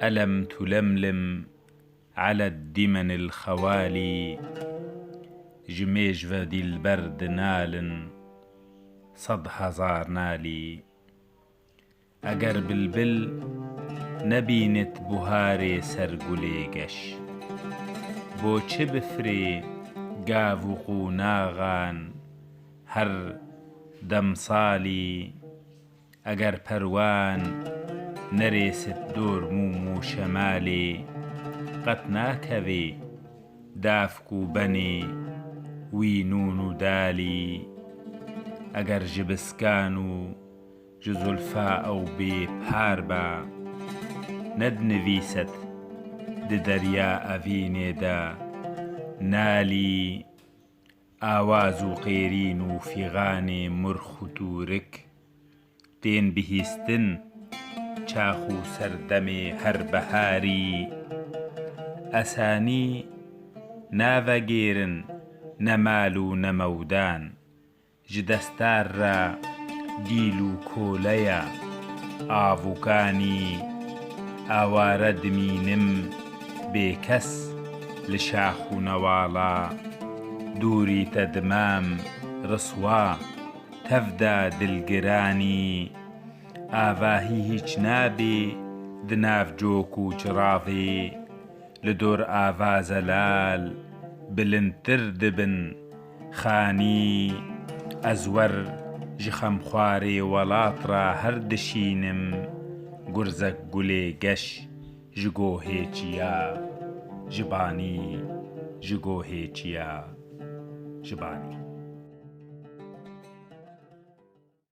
ألم تلملم على الدمن الخوالي جميج فدي البرد نال صد هزار نالي أجر بلبل نبينت بهاري سرقلي قش بو چه بفري قافوقو ناغان هر دمصالي أجر پروان نريست دور مومو شمالي قط ناكذي دافكو بني وينون دالي أجر جبسكانو جزو الفاء أو بي بهاربا ندنفيست دريا أفيني دا نالي آوازو قيرينو في غاني مرختورك تين بهيستن چاخو سردمي هر بهاري أساني نافجيرن نمالو نمودان جدستار را ديلو كوليا آفوكاني آوارد مينم بكس لشاخو نوالا دوري تدمام رسوا تفدا دلگراني آواهي هيچ نابي دناف جوكو چراغي لدور آوازلال بلنتر دبن خاني أزور جخم خواري ولاترا هردشينم گرزك گلي گش جگو هيچيا جباني جگو هيچيا جباني